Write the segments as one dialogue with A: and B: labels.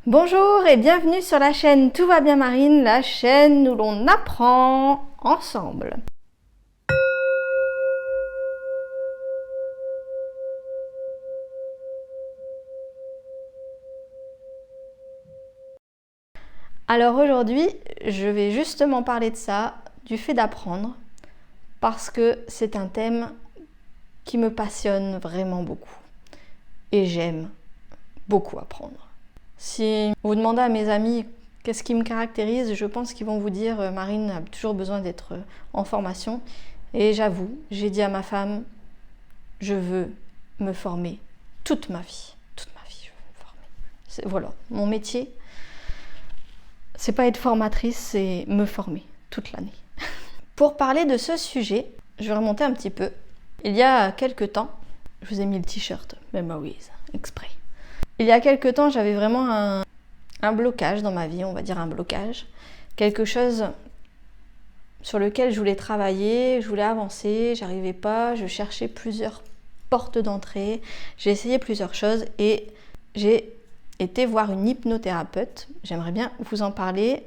A: Bonjour et bienvenue sur la chaîne Tout va bien Marine, la chaîne où l'on apprend ensemble. Alors aujourd'hui, je vais justement parler de ça, du fait d'apprendre, parce que c'est un thème qui me passionne vraiment beaucoup. Et j'aime beaucoup apprendre. Si vous demandez à mes amis qu'est-ce qui me caractérise, je pense qu'ils vont vous dire Marine a toujours besoin d'être en formation. Et j'avoue, j'ai dit à ma femme, je veux me former toute ma vie. Toute ma vie, je veux me former. Voilà, mon métier, c'est pas être formatrice, c'est me former toute l'année. Pour parler de ce sujet, je vais remonter un petit peu. Il y a quelques temps, je vous ai mis le t-shirt Memories, exprès. Il y a quelques temps, j'avais vraiment un blocage dans ma vie, on va dire un blocage. Quelque chose sur lequel je voulais travailler, je voulais avancer, j'arrivais pas, je cherchais plusieurs portes d'entrée, j'ai essayé plusieurs choses et j'ai été voir une hypnothérapeute. J'aimerais bien vous en parler.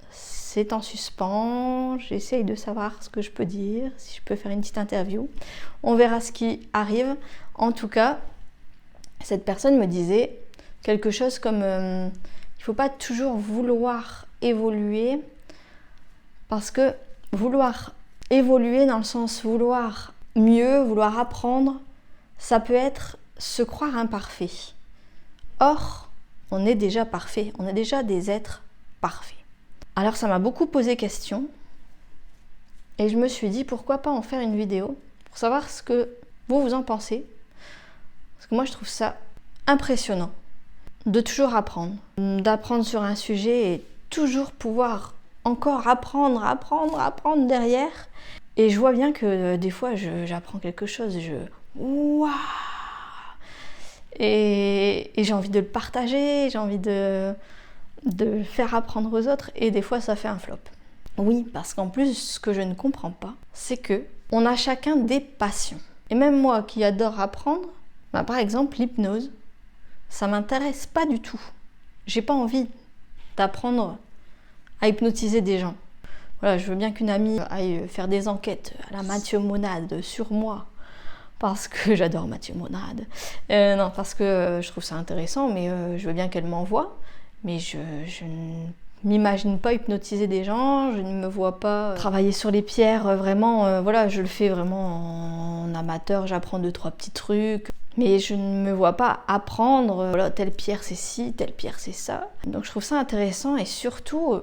A: C'est en suspens, j'essaye de savoir ce que je peux dire, si je peux faire une petite interview. On verra ce qui arrive. En tout cas, cette personne me disait quelque chose comme il ne faut pas toujours vouloir évoluer, parce que vouloir évoluer dans le sens vouloir mieux, vouloir apprendre, ça peut être se croire imparfait. Or, on est déjà parfait, on est déjà des êtres parfaits. Alors ça m'a beaucoup posé question et je me suis dit pourquoi pas en faire une vidéo pour savoir ce que vous en pensez. Parce que moi je trouve ça impressionnant de toujours apprendre, d'apprendre sur un sujet et toujours pouvoir encore apprendre derrière. Et je vois bien que des fois j'apprends quelque chose, waouh, et j'ai envie de le partager, j'ai envie de faire apprendre aux autres, et des fois ça fait un flop. Oui, parce qu'en plus, ce que je ne comprends pas, c'est que on a chacun des passions. Et même moi qui adore apprendre, par exemple l'hypnose, ça m'intéresse pas du tout. J'ai pas envie d'apprendre à hypnotiser des gens. Voilà, je veux bien qu'une amie aille faire des enquêtes à la Mathieu Monade sur moi, parce que j'adore Mathieu Monade. Non, parce que je trouve ça intéressant, mais je veux bien qu'elle m'envoie. Mais je ne m'imagine pas hypnotiser des gens, je ne me vois pas travailler sur les pierres, vraiment, voilà, je le fais vraiment en amateur, j'apprends 2-3 petits trucs. Mais je ne me vois pas apprendre, voilà, telle pierre c'est ci, telle pierre c'est ça. Donc je trouve ça intéressant et surtout,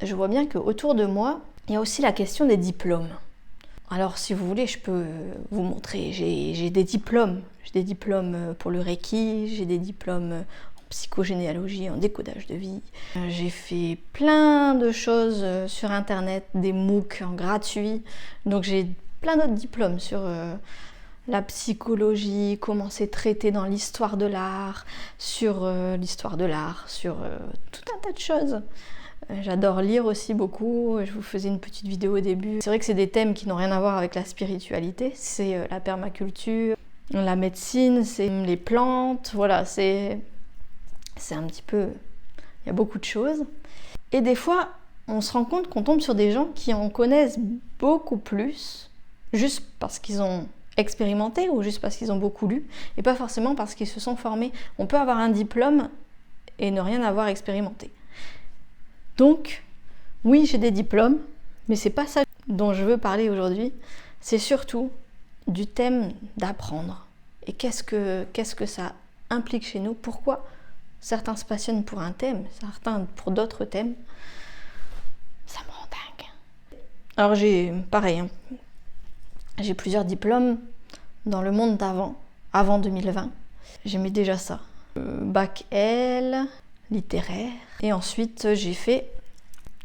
A: je vois bien qu'autour de moi, il y a aussi la question des diplômes. Alors si vous voulez, je peux vous montrer, j'ai des diplômes. J'ai des diplômes pour le Reiki, j'ai des diplômes en psychogénéalogie, en décodage de vie. J'ai fait plein de choses sur internet, des MOOC en gratuit. Donc j'ai plein d'autres diplômes sur la psychologie, comment c'est traité dans l'histoire de l'art, sur sur tout un tas de choses. J'adore lire aussi beaucoup, je vous faisais une petite vidéo au début. C'est vrai que c'est des thèmes qui n'ont rien à voir avec la spiritualité, c'est la permaculture, la médecine, c'est les plantes, voilà, c'est un petit peu... Il y a beaucoup de choses. Et des fois, on se rend compte qu'on tombe sur des gens qui en connaissent beaucoup plus, juste parce qu'ils ont expérimenté ou juste parce qu'ils ont beaucoup lu, et pas forcément parce qu'ils se sont formés. On peut avoir un diplôme et ne rien avoir expérimenté. Donc, oui, j'ai des diplômes, mais c'est pas ça dont je veux parler aujourd'hui. C'est surtout du thème d'apprendre. Et qu'est-ce que ça implique chez nous? Pourquoi certains se passionnent pour un thème, certains pour d'autres thèmes? Ça me rend dingue. Alors pareil, j'ai plusieurs diplômes dans le monde avant 2020. J'aimais déjà ça. Bac L, littéraire. Et ensuite, j'ai fait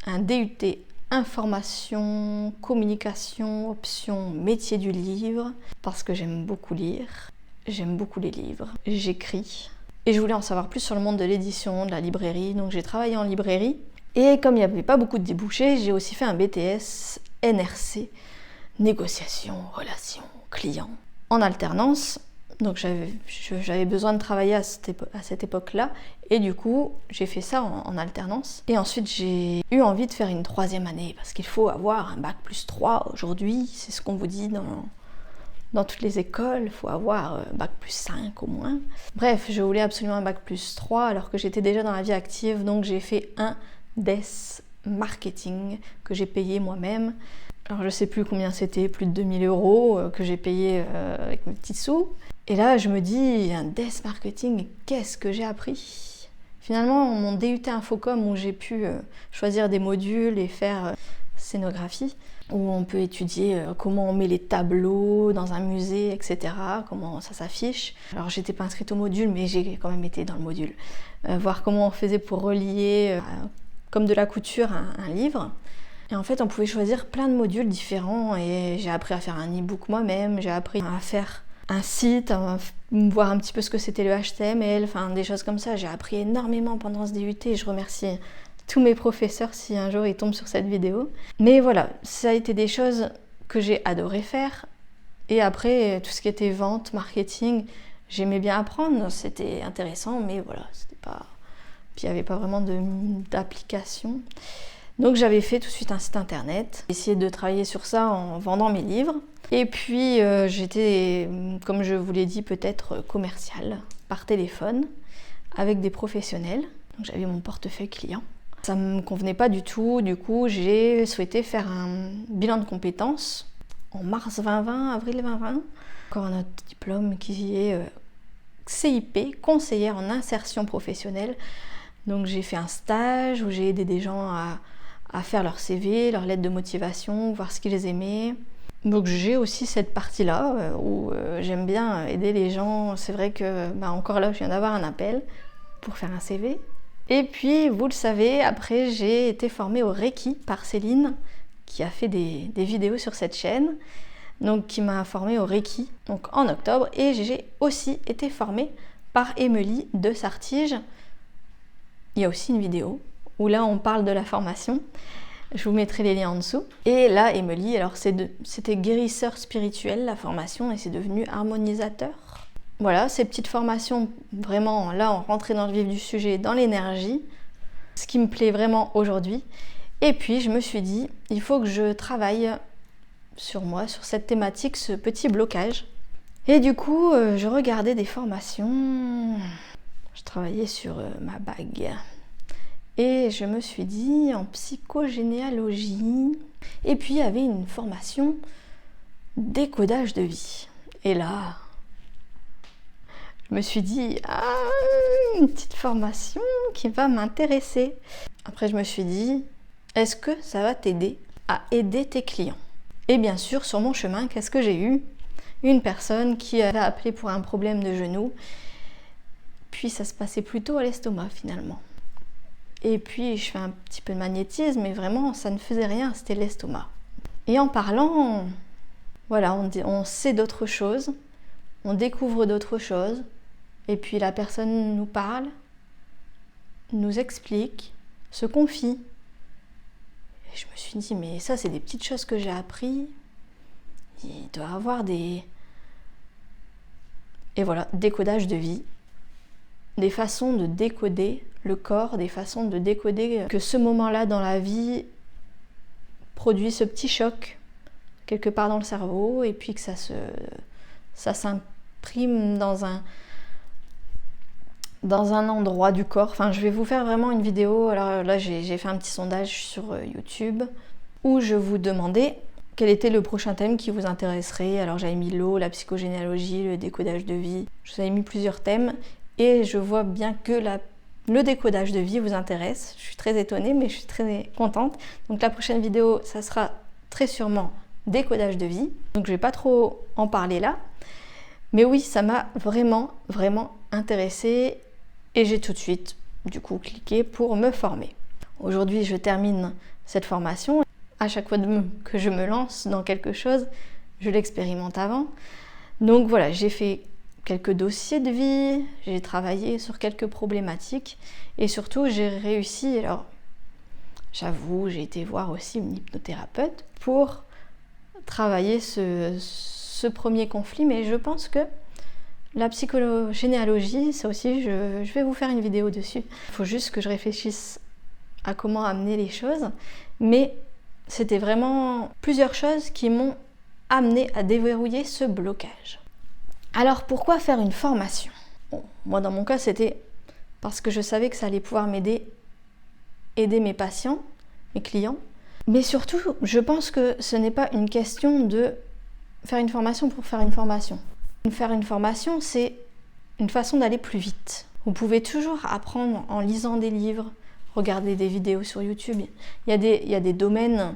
A: un DUT information, communication, option métier du livre, parce que j'aime beaucoup lire. J'aime beaucoup les livres. J'écris. Et je voulais en savoir plus sur le monde de l'édition, de la librairie. Donc j'ai travaillé en librairie. Et comme il n'y avait pas beaucoup de débouchés, j'ai aussi fait un BTS NRC, négociation, relations, clients. En alternance, Donc j'avais besoin de travailler à cette époque-là. Et du coup, j'ai fait ça en alternance. Et ensuite, j'ai eu envie de faire une 3e année. Parce qu'il faut avoir un bac plus 3 aujourd'hui. C'est ce qu'on vous dit dans toutes les écoles. Il faut avoir bac plus 5 au moins. Bref, je voulais absolument un bac plus 3 alors que j'étais déjà dans la vie active. Donc j'ai fait un DES marketing que j'ai payé moi-même. Alors je sais plus combien c'était, plus de 2000 € que j'ai payé avec mes petits sous. Et là je me dis, un DES marketing, qu'est-ce que j'ai appris? Finalement mon DUT Infocom où j'ai pu choisir des modules et faire scénographie, où on peut étudier comment on met les tableaux dans un musée, etc., comment ça s'affiche. Alors j'étais pas inscrite au module mais j'ai quand même été dans le module. Voir comment on faisait pour relier comme de la couture un livre. Et en fait, on pouvait choisir plein de modules différents et j'ai appris à faire un e-book moi-même, j'ai appris à faire un site, à voir un petit peu ce que c'était le HTML, enfin des choses comme ça. J'ai appris énormément pendant ce DUT et je remercie tous mes professeurs si un jour ils tombent sur cette vidéo. Mais voilà, ça a été des choses que j'ai adoré faire. Et après, tout ce qui était vente, marketing, j'aimais bien apprendre, c'était intéressant, mais voilà, c'était pas... Puis il n'y avait pas vraiment d'application. Donc j'avais fait tout de suite un site internet, essayé de travailler sur ça en vendant mes livres. Et puis j'étais, comme je vous l'ai dit, peut-être commerciale par téléphone avec des professionnels. Donc j'avais mon portefeuille client. Ça ne me convenait pas du tout, du coup j'ai souhaité faire un bilan de compétences en mars 2020, avril 2020. Encore un autre diplôme qui est CIP, conseillère en insertion professionnelle. Donc j'ai fait un stage où j'ai aidé des gens à faire leur CV, leur lettre de motivation, voir ce qu'ils aimaient. Donc j'ai aussi cette partie-là où j'aime bien aider les gens. C'est vrai que encore là, je viens d'avoir un appel pour faire un CV. Et puis, vous le savez, après j'ai été formée au Reiki par Céline, qui a fait des vidéos sur cette chaîne, donc qui m'a formée au Reiki donc en octobre. Et j'ai aussi été formée par Émilie de Sartige. Il y a aussi une vidéo où là on parle de la formation. Je vous mettrai les liens en dessous. Et là, Émilie, alors c'était guérisseur spirituel la formation et c'est devenu harmonisateur. Voilà, ces petites formations, vraiment, là on rentrait dans le vif du sujet, dans l'énergie, ce qui me plaît vraiment aujourd'hui. Et puis je me suis dit, il faut que je travaille sur moi, sur cette thématique, ce petit blocage. Et du coup, je regardais des formations, je travaillais sur ma bague. Et je me suis dit, en psychogénéalogie, et puis il y avait une formation décodage de vie. Et là, je me suis dit, une petite formation qui va m'intéresser. Après, je me suis dit, est-ce que ça va t'aider à aider tes clients? Et bien sûr, sur mon chemin, qu'est-ce que j'ai eu? Une personne qui avait appelé pour un problème de genou. Puis ça se passait plutôt à l'estomac finalement. Et puis je fais un petit peu de magnétisme, mais vraiment ça ne faisait rien, c'était l'estomac. Et en parlant, voilà, on sait d'autres choses, on découvre d'autres choses, et puis la personne nous parle, nous explique, se confie. Et je me suis dit, mais ça c'est des petites choses que j'ai appris, il doit y avoir des... Et voilà, décodage de vie, des façons de décoder le corps, des façons de décoder que ce moment-là dans la vie produit ce petit choc quelque part dans le cerveau et puis que ça s'imprime dans un endroit du corps. Enfin, je vais vous faire vraiment une vidéo. Alors là, j'ai fait un petit sondage sur YouTube où je vous demandais quel était le prochain thème qui vous intéresserait. Alors j'avais mis l'eau, la psychogénéalogie, le décodage de vie. Je vous avais mis plusieurs thèmes et je vois bien que le décodage de vie vous intéresse. Je suis très étonnée, mais je suis très contente. Donc la prochaine vidéo, ça sera très sûrement décodage de vie. Donc je vais pas trop en parler là. Mais oui, ça m'a vraiment, vraiment intéressée et j'ai tout de suite, du coup, cliqué pour me former. Aujourd'hui, je termine cette formation. À chaque fois que je me lance dans quelque chose, je l'expérimente avant. Donc voilà, j'ai fait quelques dossiers de vie, j'ai travaillé sur quelques problématiques et surtout j'ai réussi, alors j'avoue, j'ai été voir aussi une hypnothérapeute pour travailler ce premier conflit, mais je pense que La psychogénéalogie, ça aussi, je vais vous faire une vidéo dessus. Il faut juste que je réfléchisse à comment amener les choses. Mais c'était vraiment plusieurs choses qui m'ont amené à déverrouiller ce blocage. Alors pourquoi faire une formation? Bon, moi dans mon cas, c'était parce que je savais que ça allait pouvoir m'aider, aider mes patients, mes clients. Mais surtout, je pense que ce n'est pas une question de faire une formation pour faire une formation. Faire une formation, c'est une façon d'aller plus vite. Vous pouvez toujours apprendre en lisant des livres, regarder des vidéos sur YouTube. Il y a des domaines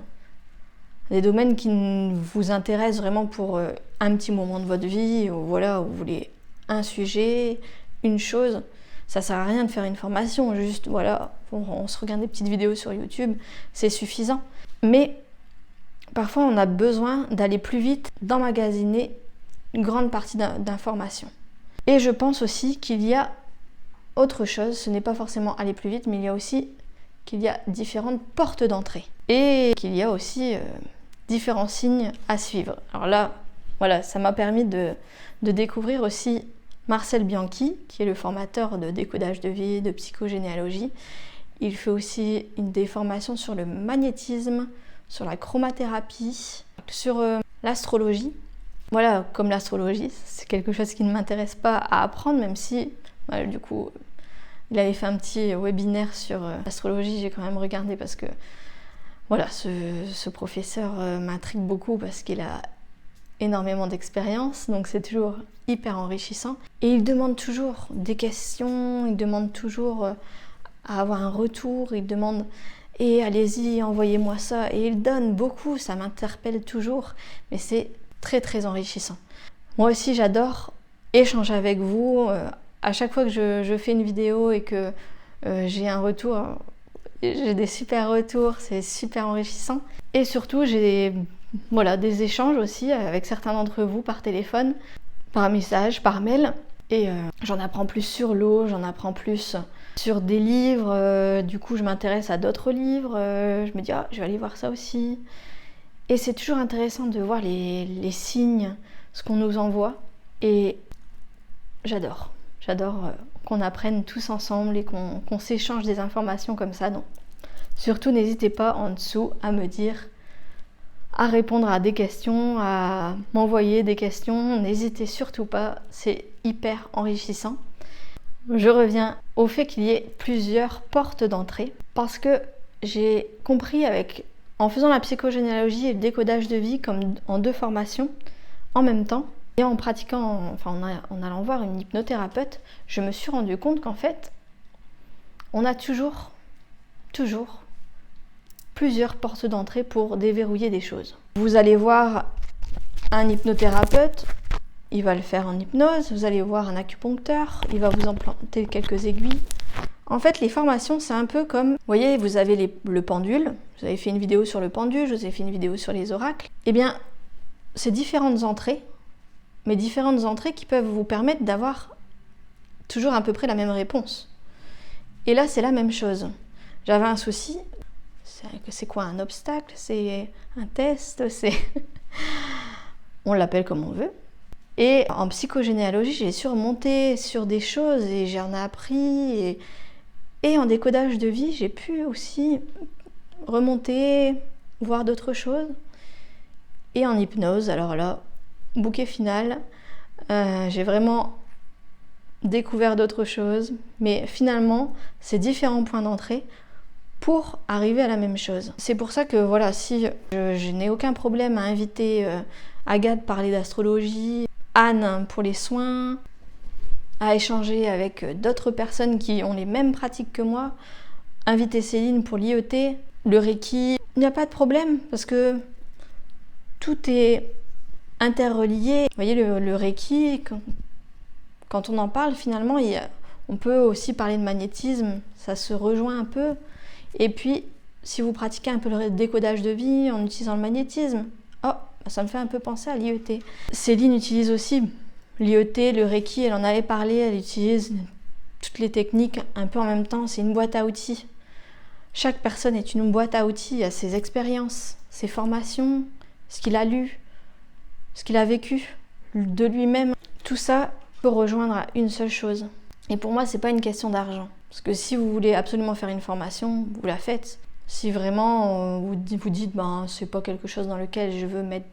A: qui vous intéressent vraiment pour un petit moment de votre vie, ou voilà, où vous voulez un sujet, une chose. Ça sert à rien de faire une formation, juste voilà, on se regarde des petites vidéos sur YouTube, c'est suffisant. Mais parfois, on a besoin d'aller plus vite, d'emmagasiner une grande partie d'informations. Et je pense aussi qu'il y a autre chose, ce n'est pas forcément aller plus vite, mais il y a aussi qu'il y a différentes portes d'entrée. Et qu'il y a aussi différents signes à suivre. Alors là, voilà, ça m'a permis de découvrir aussi Marcel Bianchi, qui est le formateur de décodage de vie, de psychogénéalogie. Il fait aussi des formations sur le magnétisme, sur la chromathérapie, sur l'astrologie. Voilà, comme l'astrologie, c'est quelque chose qui ne m'intéresse pas à apprendre, même si, voilà, du coup, il avait fait un petit webinaire sur l'astrologie, j'ai quand même regardé parce que, voilà, ce professeur m'intrigue beaucoup parce qu'il a énormément d'expérience, donc c'est toujours hyper enrichissant. Et il demande toujours des questions, il demande toujours à avoir un retour, il demande « et allez-y, envoyez-moi ça ». Et il donne beaucoup, ça m'interpelle toujours, mais c'est très très enrichissant. Moi aussi j'adore échanger avec vous. À chaque fois que je fais une vidéo et que j'ai un retour, j'ai des super retours, c'est super enrichissant. Et surtout j'ai des échanges aussi avec certains d'entre vous par téléphone, par message, par mail. Et j'en apprends plus sur l'eau, j'en apprends plus sur des livres. Du coup je m'intéresse à d'autres livres. Je me dis je vais aller voir ça aussi. Et c'est toujours intéressant de voir les signes, ce qu'on nous envoie. Et j'adore qu'on apprenne tous ensemble et qu'on s'échange des informations comme ça. Donc, surtout, n'hésitez pas en dessous à me dire, à répondre à des questions, à m'envoyer des questions. N'hésitez surtout pas, c'est hyper enrichissant. Je reviens au fait qu'il y ait plusieurs portes d'entrée parce que j'ai compris en faisant la psychogénéalogie et le décodage de vie comme en 2 formations en même temps et en pratiquant, en allant voir une hypnothérapeute, je me suis rendu compte qu'en fait, on a toujours plusieurs portes d'entrée pour déverrouiller des choses. Vous allez voir un hypnothérapeute, il va le faire en hypnose, vous allez voir un acupuncteur, il va vous implanter quelques aiguilles. En fait, les formations, c'est un peu comme, vous voyez, vous avez le pendule, vous avez fait une vidéo sur le pendule, je vous ai fait une vidéo sur les oracles. Eh bien, c'est différentes entrées, mais différentes entrées qui peuvent vous permettre d'avoir toujours à peu près la même réponse. Et là, c'est la même chose. J'avais un souci, c'est quoi un obstacle? C'est un test? On l'appelle comme on veut. Et en psychogénéalogie, j'ai surmonté sur des choses et j'en ai appris. Et en décodage de vie, j'ai pu aussi remonter, voir d'autres choses. Et en hypnose, alors là, bouquet final, j'ai vraiment découvert d'autres choses. Mais finalement, c'est différents points d'entrée pour arriver à la même chose. C'est pour ça que voilà, si je n'ai aucun problème à inviter Agathe parler d'astrologie, Anne pour les soins, à échanger avec d'autres personnes qui ont les mêmes pratiques que moi, inviter Céline pour l'IET, le Reiki, il n'y a pas de problème parce que tout est interrelié. Vous voyez, le Reiki, quand on en parle finalement, on peut aussi parler de magnétisme, ça se rejoint un peu. Et puis, si vous pratiquez un peu le décodage de vie en utilisant le magnétisme, ça me fait un peu penser à l'IET. Céline utilise aussi l'IET, le Reiki, elle en avait parlé, elle utilise toutes les techniques un peu en même temps, c'est une boîte à outils. Chaque personne est une boîte à outils, il y a ses expériences, ses formations, ce qu'il a lu, ce qu'il a vécu de lui-même. Tout ça peut rejoindre à une seule chose. Et pour moi, c'est pas une question d'argent. Parce que si vous voulez absolument faire une formation, vous la faites. Si vraiment vous dites c'est pas quelque chose dans lequel je veux mettre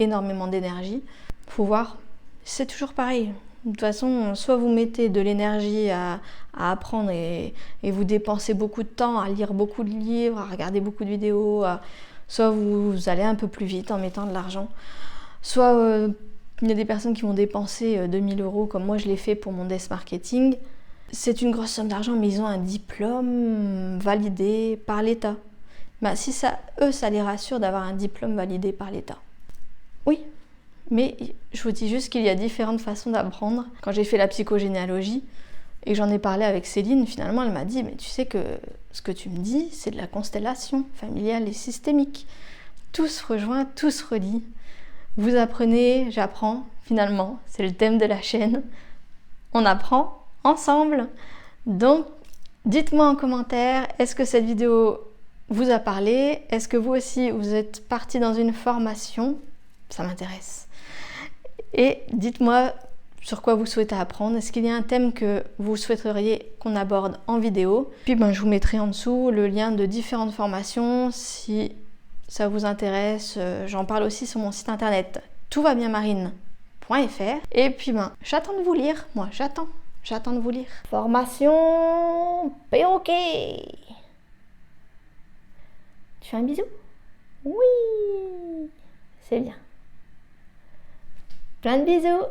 A: énormément d'énergie, faut voir. C'est toujours pareil. De toute façon, soit vous mettez de l'énergie à apprendre et vous dépensez beaucoup de temps à lire beaucoup de livres, à regarder beaucoup de vidéos, soit vous allez un peu plus vite en mettant de l'argent. Soit il y a des personnes qui vont dépenser 2000 € comme moi je l'ai fait pour mon desk marketing. C'est une grosse somme d'argent, mais ils ont un diplôme validé par l'État. Si ça les rassure d'avoir un diplôme validé par l'État. Oui, mais je vous dis juste qu'il y a différentes façons d'apprendre. Quand j'ai fait la psychogénéalogie et que j'en ai parlé avec Céline, finalement elle m'a dit « Mais tu sais que ce que tu me dis, c'est de la constellation familiale et systémique. Tout se rejoint, tout se relie. Vous apprenez, j'apprends, finalement, c'est le thème de la chaîne. On apprend ensemble. Donc, dites-moi en commentaire, est-ce que cette vidéo vous a parlé? Est-ce que vous aussi, vous êtes parti dans une formation? Ça m'intéresse. Et dites-moi sur quoi vous souhaitez apprendre. Est-ce qu'il y a un thème que vous souhaiteriez qu'on aborde en vidéo? Puis je vous mettrai en dessous le lien de différentes formations si ça vous intéresse. J'en parle aussi sur mon site internet toutvabienmarine.fr. Et puis j'attends de vous lire. Moi, j'attends de vous lire. Formation perroquet. Tu fais un bisou? Oui, c'est bien. Plein de bisous.